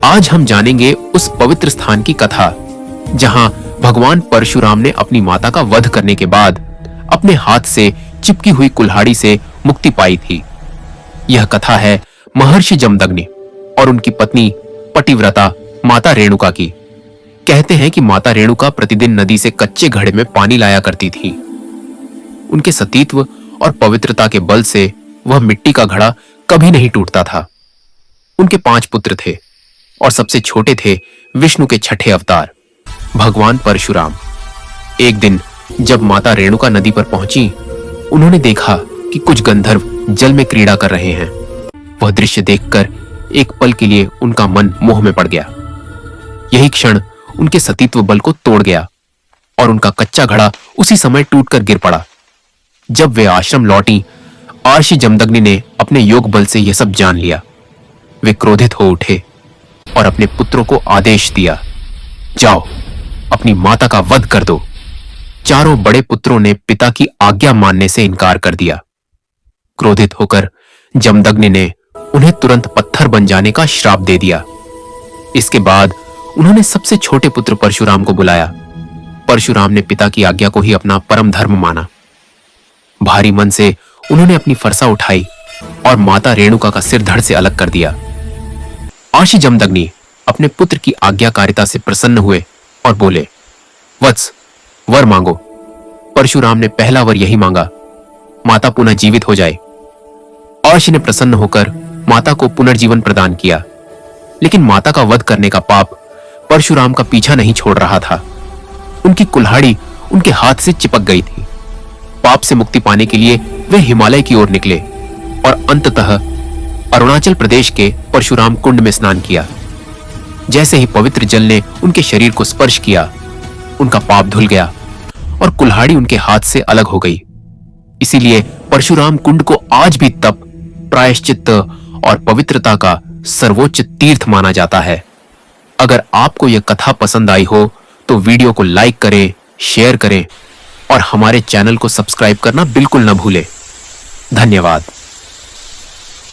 आज हम जानेंगे उस पवित्र स्थान की कथा जहां भगवान परशुराम ने अपनी माता का वध करने के बाद अपने हाथ से चिपकी हुई कुल्हाड़ी से मुक्ति पाई थी। यह कथा है महर्षि जमदग्नि और उनकी पत्नी पतिव्रता माता रेणुका की। कहते हैं कि माता रेणुका प्रतिदिन नदी से कच्चे घड़े में पानी लाया करती थी। उनके सतीत्व और पवित्रता के बल से वह मिट्टी का घड़ा कभी नहीं टूटता था। उनके 5 पुत्र थे और सबसे छोटे थे विष्णु के छठे अवतार भगवान परशुराम। एक दिन जब माता रेणुका नदी पर पहुंची, उन्होंने देखा कि कुछ गंधर्व जल में क्रीड़ा कर रहे हैं। वह दृश्य देखकर एक पल के लिए उनका मन मोह में पड़ गया। यही क्षण उनके सतीत्व बल को तोड़ गया और उनका कच्चा घड़ा उसी समय टूटकर गिर पड़ा। जब वे आश्रम लौटी, महर्षि जमदग्नि ने अपने योग बल से यह सब जान लिया। वे क्रोधित हो उठे और अपने पुत्रों को आदेश दिया, जाओ अपनी माता का वध कर दो। चारों बड़े पुत्रों ने पिता की आज्ञा मानने से इनकार कर दिया। क्रोधित होकर जमदग्नि ने उन्हें तुरंत पत्थर बन जाने का श्राप दे दिया। इसके बाद उन्होंने सबसे छोटे पुत्र परशुराम को बुलाया। परशुराम ने पिता की आज्ञा को ही अपना परम धर्म माना। भारी मन से उन्होंने अपनी फरसा उठाई और माता रेणुका का सिर धड़ से अलग कर दिया। महर्षि जमदग्नि अपने पुत्र की आज्ञाकारिता से प्रसन्न हुए और बोले, वत्स, वर मांगो। परशुराम ने पहला वर यही मांगा, माता पुनः जीवित हो जाए। महर्षि ने प्रसन्न होकर माता को पुनर्जीवन प्रदान किया, लेकिन माता का वध करने का पाप परशुराम का पीछा नहीं छोड़ रहा था। उनकी कुल्हाड़ी उनके हाथ से चिपक गई थी। पाप से मुक्ति पाने के लिए वे हिमालय की ओर निकले और अंततः अरुणाचल प्रदेश के परशुराम कुंड में स्नान किया। जैसे ही पवित्र जल ने उनके शरीर को स्पर्श किया, उनका पाप धुल गया और कुल्हाड़ी उनके हाथ से अलग हो गई। इसीलिए परशुराम कुंड को आज भी तप, प्रायश्चित्त और पवित्रता का सर्वोच्च तीर्थ माना जाता है। अगर आपको यह कथा पसंद आई हो तो वीडियो को लाइक करें, शेयर करें और हमारे चैनल को सब्सक्राइब करना बिल्कुल न भूलें। धन्यवाद।